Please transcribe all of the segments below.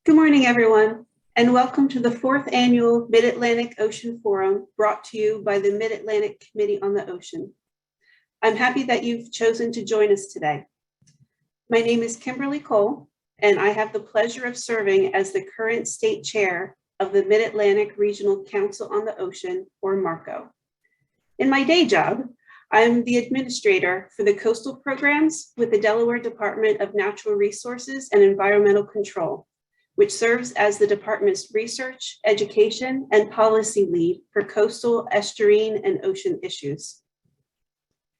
Good morning, everyone, and welcome to the 4th Annual Mid-Atlantic Ocean Forum brought to you by the Mid-Atlantic Committee on the Ocean. I'm happy that you've chosen to join us today. My name is Kimberly Cole, and I have the pleasure of serving as the current state chair of the Mid-Atlantic Regional Council on the Ocean, or MACO. In my day job, I'm the administrator for the coastal programs with the Delaware Department of Natural Resources and Environmental Control, which serves as the department's research, education, and policy lead for coastal, estuarine, and ocean issues.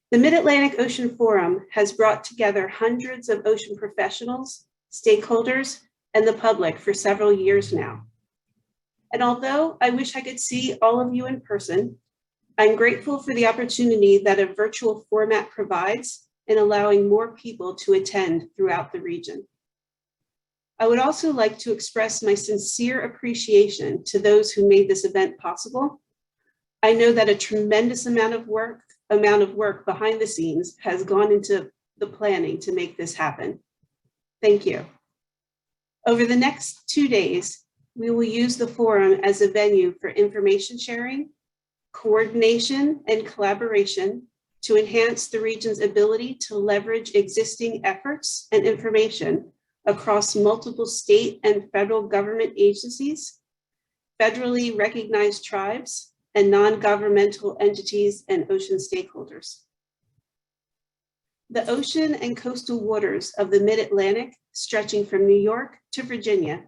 The Mid-Atlantic Ocean Forum has brought together hundreds of ocean professionals, stakeholders, and the public for several years now. And although I wish I could see all of you in person, I'm grateful for the opportunity that a virtual format provides in allowing more people to attend throughout the region. I would also like to express my sincere appreciation to those who made this event possible. I know that a tremendous amount of work behind the scenes has gone into the planning to make this happen. Thank you. Over the next 2 days, we will use the forum as a venue for information sharing, coordination, and collaboration to enhance the region's ability to leverage existing efforts and information across multiple state and federal government agencies, federally recognized tribes, and non-governmental entities and ocean stakeholders. The ocean and coastal waters of the Mid-Atlantic, stretching from New York to Virginia,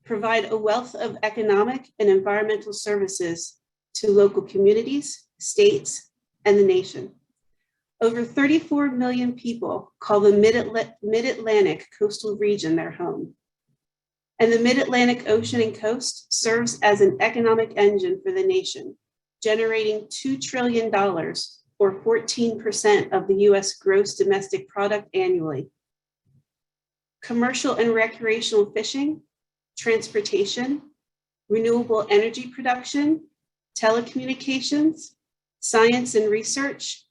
provide a wealth of economic and environmental services to local communities, states, and the nation. Over 34 million people call the Mid-Atlantic coastal region their home. And the Mid-Atlantic Ocean and coast serves as an economic engine for the nation, generating $2 trillion, or 14% of the US gross domestic product annually. Commercial and recreational fishing, transportation, renewable energy production, telecommunications, science and research,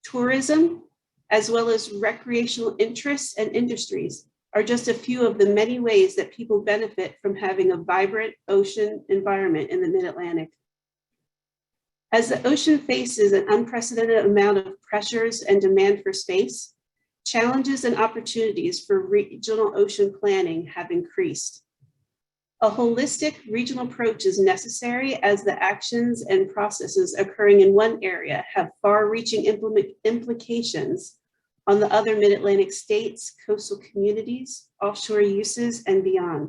tourism, as well as recreational interests and industries are just a few of the many ways that people benefit from having a vibrant ocean environment in the Mid-Atlantic. As the ocean faces an unprecedented amount of pressures and demand for space, challenges and opportunities for regional ocean planning have increased. A holistic regional approach is necessary as the actions and processes occurring in one area have far-reaching implications on the other Mid-Atlantic states, coastal communities, offshore uses, and beyond.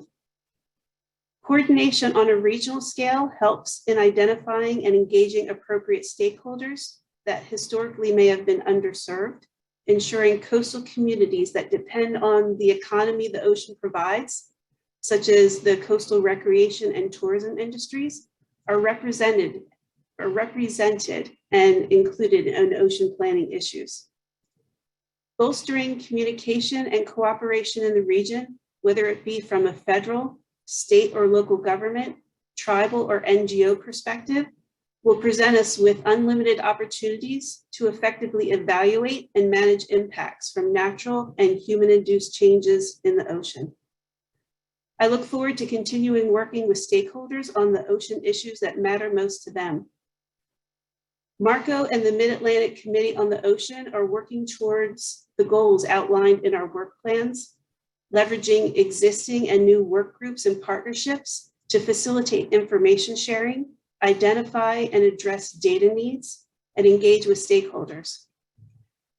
Coordination on a regional scale helps in identifying and engaging appropriate stakeholders that historically may have been underserved, ensuring coastal communities that depend on the economy the ocean provides, such as the coastal recreation and tourism industries, are represented and included in ocean planning issues. Bolstering communication and cooperation in the region, whether it be from a federal, state or local government, tribal or NGO perspective, will present us with unlimited opportunities to effectively evaluate and manage impacts from natural and human-induced changes in the ocean. I look forward to continuing working with stakeholders on the ocean issues that matter most to them. MACO and the Mid-Atlantic Committee on the Ocean are working towards the goals outlined in our work plans, leveraging existing and new work groups and partnerships to facilitate information sharing, identify and address data needs, and engage with stakeholders.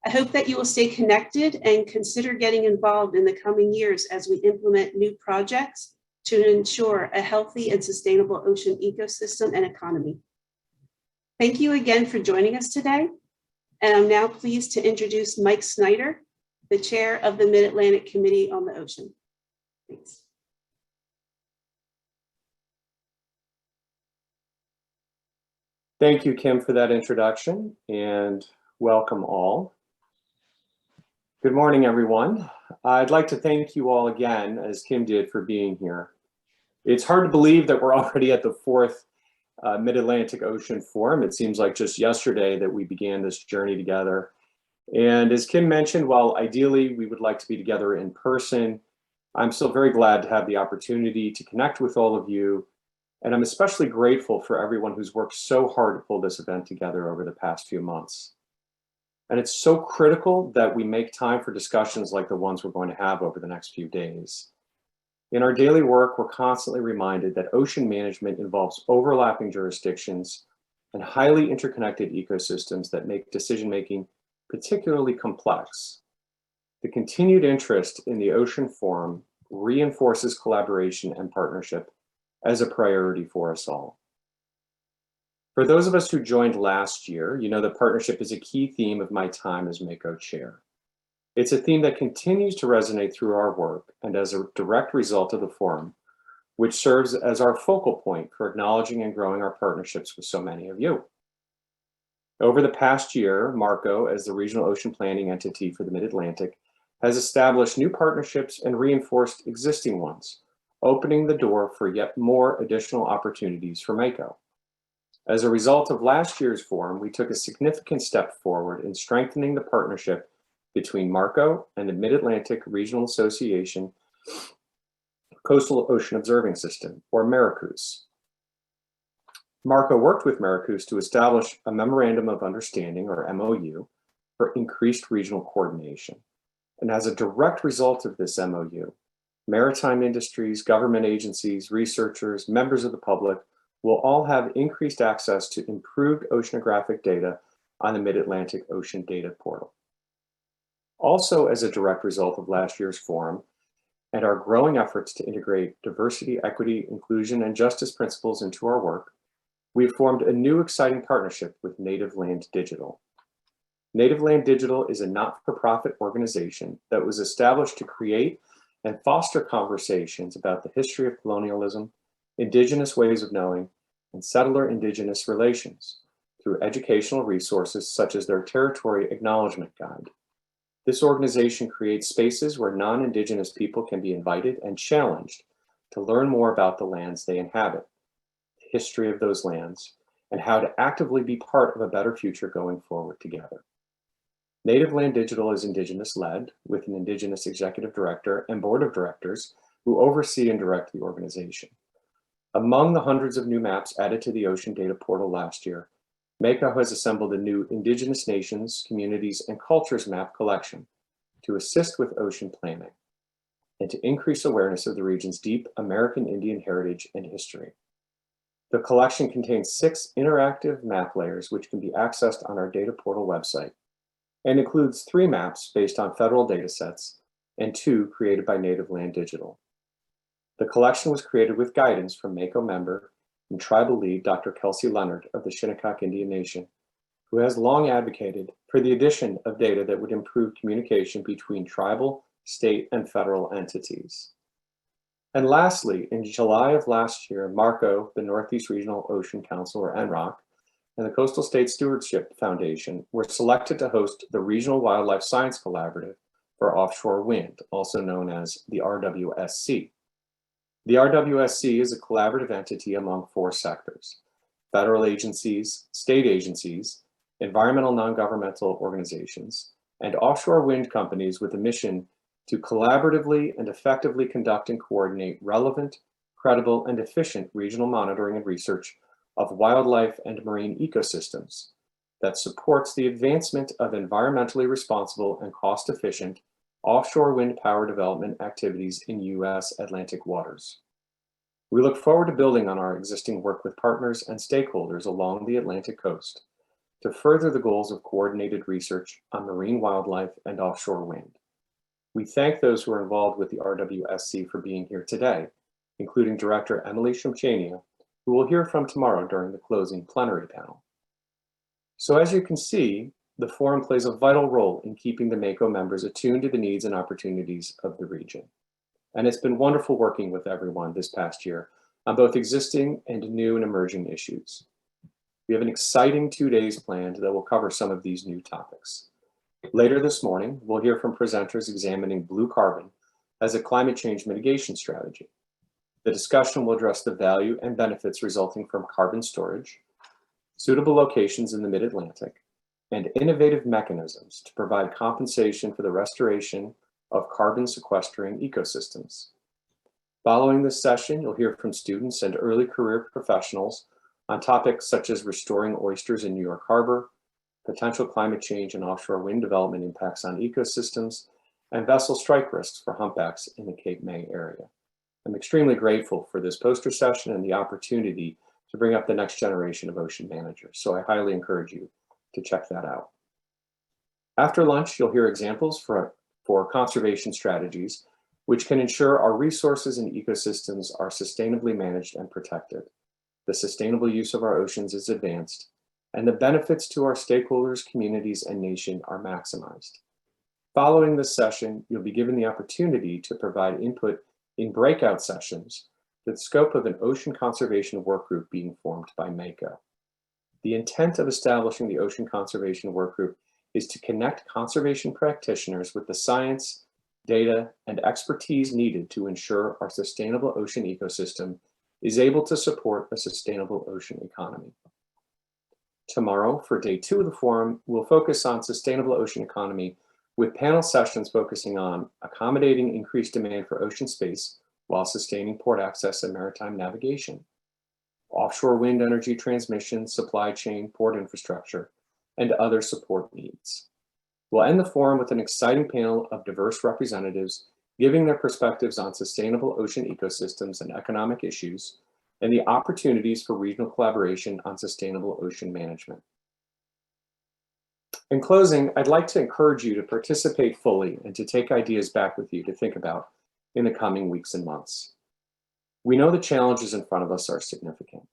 I hope that you will stay connected and consider getting involved in the coming years as we implement new projects to ensure a healthy and sustainable ocean ecosystem and economy. Thank you again for joining us today. And I'm now pleased to introduce Mike Snyder, the chair of the Mid-Atlantic Committee on the Ocean. Thanks. Thank you, Kim, for that introduction, and welcome all. Good morning, everyone. I'd like to thank you all again, as Kim did, for being here. It's hard to believe that we're already at the 4th Mid-Atlantic Ocean Forum. It seems like just yesterday that we began this journey together. And as Kim mentioned, while ideally we would like to be together in person, I'm still very glad to have the opportunity to connect with all of you, and I'm especially grateful for everyone who's worked so hard to pull this event together over the past few months. And it's so critical that we make time for discussions like the ones we're going to have over the next few days. In our daily work, we're constantly reminded that ocean management involves overlapping jurisdictions and highly interconnected ecosystems that make decision-making particularly complex. The continued interest in the Ocean Forum reinforces collaboration and partnership as a priority for us all. For those of us who joined last year, you know that partnership is a key theme of my time as MACO chair. It's a theme that continues to resonate through our work and as a direct result of the forum, which serves as our focal point for acknowledging and growing our partnerships with so many of you. Over the past year, MACO, as the regional ocean planning entity for the Mid-Atlantic, has established new partnerships and reinforced existing ones, opening the door for yet more additional opportunities for MACO. As a result of last year's forum, we took a significant step forward in strengthening the partnership between MACO and the Mid-Atlantic Regional Association Coastal Ocean Observing System, or MARICOOS. MACO worked with MARICOOS to establish a Memorandum of Understanding, or MOU, for increased regional coordination. And as a direct result of this MOU, maritime industries, government agencies, researchers, members of the public will all have increased access to improved oceanographic data on the Mid-Atlantic Ocean Data Portal. Also, as a direct result of last year's forum and our growing efforts to integrate diversity, equity, inclusion, and justice principles into our work, we've formed a new exciting partnership with Native Land Digital. Native Land Digital is a not-for-profit organization that was established to create and foster conversations about the history of colonialism, Indigenous ways of knowing, and settler-Indigenous relations through educational resources such as their Territory Acknowledgement Guide. This organization creates spaces where non-Indigenous people can be invited and challenged to learn more about the lands they inhabit, the history of those lands, and how to actively be part of a better future going forward together. Native Land Digital is Indigenous-led, with an Indigenous executive director and board of directors who oversee and direct the organization. Among the hundreds of new maps added to the Ocean Data Portal last year, MACO has assembled a new Indigenous Nations, Communities, and Cultures map collection to assist with ocean planning and to increase awareness of the region's deep American Indian heritage and history. The collection contains 6 interactive map layers which can be accessed on our data portal website and includes 3 maps based on federal data sets and 2 created by Native Land Digital. The collection was created with guidance from MACO member and tribal lead Dr. Kelsey Leonard of the Shinnecock Indian Nation, who has long advocated for the addition of data that would improve communication between tribal, state, and federal entities. And lastly, in July of last year, MACO, the Northeast Regional Ocean Council, or NROC, and the Coastal State Stewardship Foundation were selected to host the Regional Wildlife Science Collaborative for Offshore Wind, also known as the RWSC. The RWSC is a collaborative entity among 4 sectors: federal agencies, state agencies, environmental non-governmental organizations, and offshore wind companies with a mission to collaboratively and effectively conduct and coordinate relevant, credible, and efficient regional monitoring and research of wildlife and marine ecosystems that supports the advancement of environmentally responsible and cost-efficient offshore wind power development activities in U.S. Atlantic waters. We look forward to building on our existing work with partners and stakeholders along the Atlantic coast to further the goals of coordinated research on marine wildlife and offshore wind. We thank those who are involved with the RWSC for being here today, including Director Emily Shumchania, who we'll hear from tomorrow during the closing plenary panel. So as you can see, the forum plays a vital role in keeping the MACO members attuned to the needs and opportunities of the region. And it's been wonderful working with everyone this past year on both existing and new and emerging issues. We have an exciting 2 days planned that will cover some of these new topics. Later this morning, we'll hear from presenters examining blue carbon as a climate change mitigation strategy. The discussion will address the value and benefits resulting from carbon storage, suitable locations in the Mid-Atlantic, and innovative mechanisms to provide compensation for the restoration of carbon sequestering ecosystems. Following this session, you'll hear from students and early career professionals on topics such as restoring oysters in New York Harbor, potential climate change and offshore wind development impacts on ecosystems, and vessel strike risks for humpbacks in the Cape May area. I'm extremely grateful for this poster session and the opportunity to bring up the next generation of ocean managers, so I highly encourage you to check that out. After lunch, you'll hear examples for conservation strategies, which can ensure our resources and ecosystems are sustainably managed and protected. The sustainable use of our oceans is advanced, and the benefits to our stakeholders, communities, and nation are maximized. Following this session, you'll be given the opportunity to provide input in breakout sessions, the scope of an ocean conservation work group being formed by MACO. The intent of establishing the Ocean Conservation Work Group is to connect conservation practitioners with the science, data, and expertise needed to ensure our sustainable ocean ecosystem is able to support a sustainable ocean economy. Tomorrow, for day 2 of the forum, we'll focus on sustainable ocean economy with panel sessions focusing on accommodating increased demand for ocean space while sustaining port access and maritime navigation, offshore wind energy transmission, supply chain, port infrastructure, and other support needs. We'll end the forum with an exciting panel of diverse representatives giving their perspectives on sustainable ocean ecosystems and economic issues, and the opportunities for regional collaboration on sustainable ocean management. In closing, I'd like to encourage you to participate fully and to take ideas back with you to think about in the coming weeks and months. We know the challenges in front of us are significant,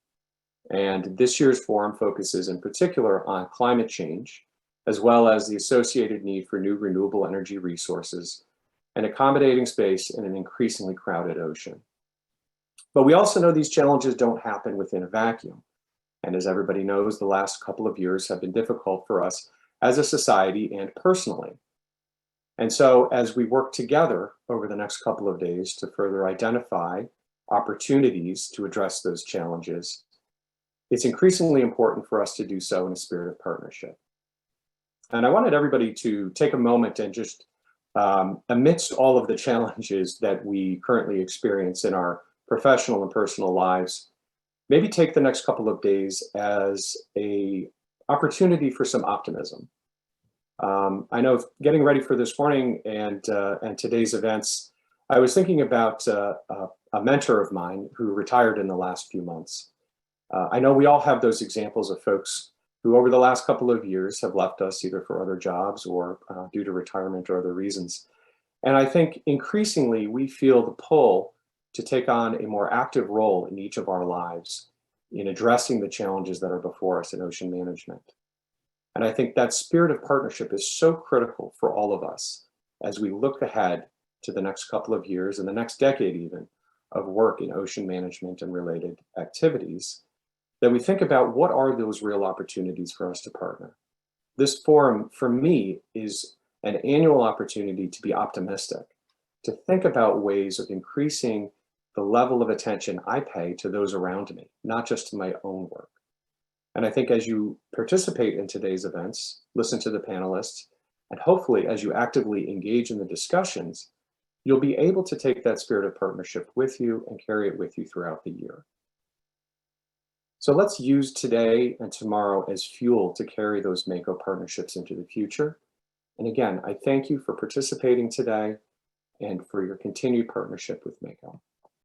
and this year's forum focuses in particular on climate change, as well as the associated need for new renewable energy resources and accommodating space in an increasingly crowded ocean. But we also know these challenges don't happen within a vacuum. And as everybody knows, the last couple of years have been difficult for us as a society and personally. And so as we work together over the next couple of days to further identify opportunities to address those challenges, it's increasingly important for us to do so in a spirit of partnership. And I wanted everybody to take a moment and just, amidst all of the challenges that we currently experience in our professional and personal lives, maybe take the next couple of days as an opportunity for some optimism. I know getting ready for this morning and today's events, I was thinking about a mentor of mine who retired in the last few months. I know we all have those examples of folks who over the last couple of years have left us either for other jobs or due to retirement or other reasons. And I think increasingly we feel the pull to take on a more active role in each of our lives in addressing the challenges that are before us in ocean management. And I think that spirit of partnership is so critical for all of us as we look ahead to the next couple of years and the next decade even of work in ocean management and related activities, that we think about what are those real opportunities for us to partner. This forum, for me, is an annual opportunity to be optimistic, to think about ways of increasing the level of attention I pay to those around me, not just to my own work. And I think as you participate in today's events, listen to the panelists, and hopefully as you actively engage in the discussions, you'll be able to take that spirit of partnership with you and carry it with you throughout the year. So let's use today and tomorrow as fuel to carry those MACO partnerships into the future. And again, I thank you for participating today and for your continued partnership with MACO.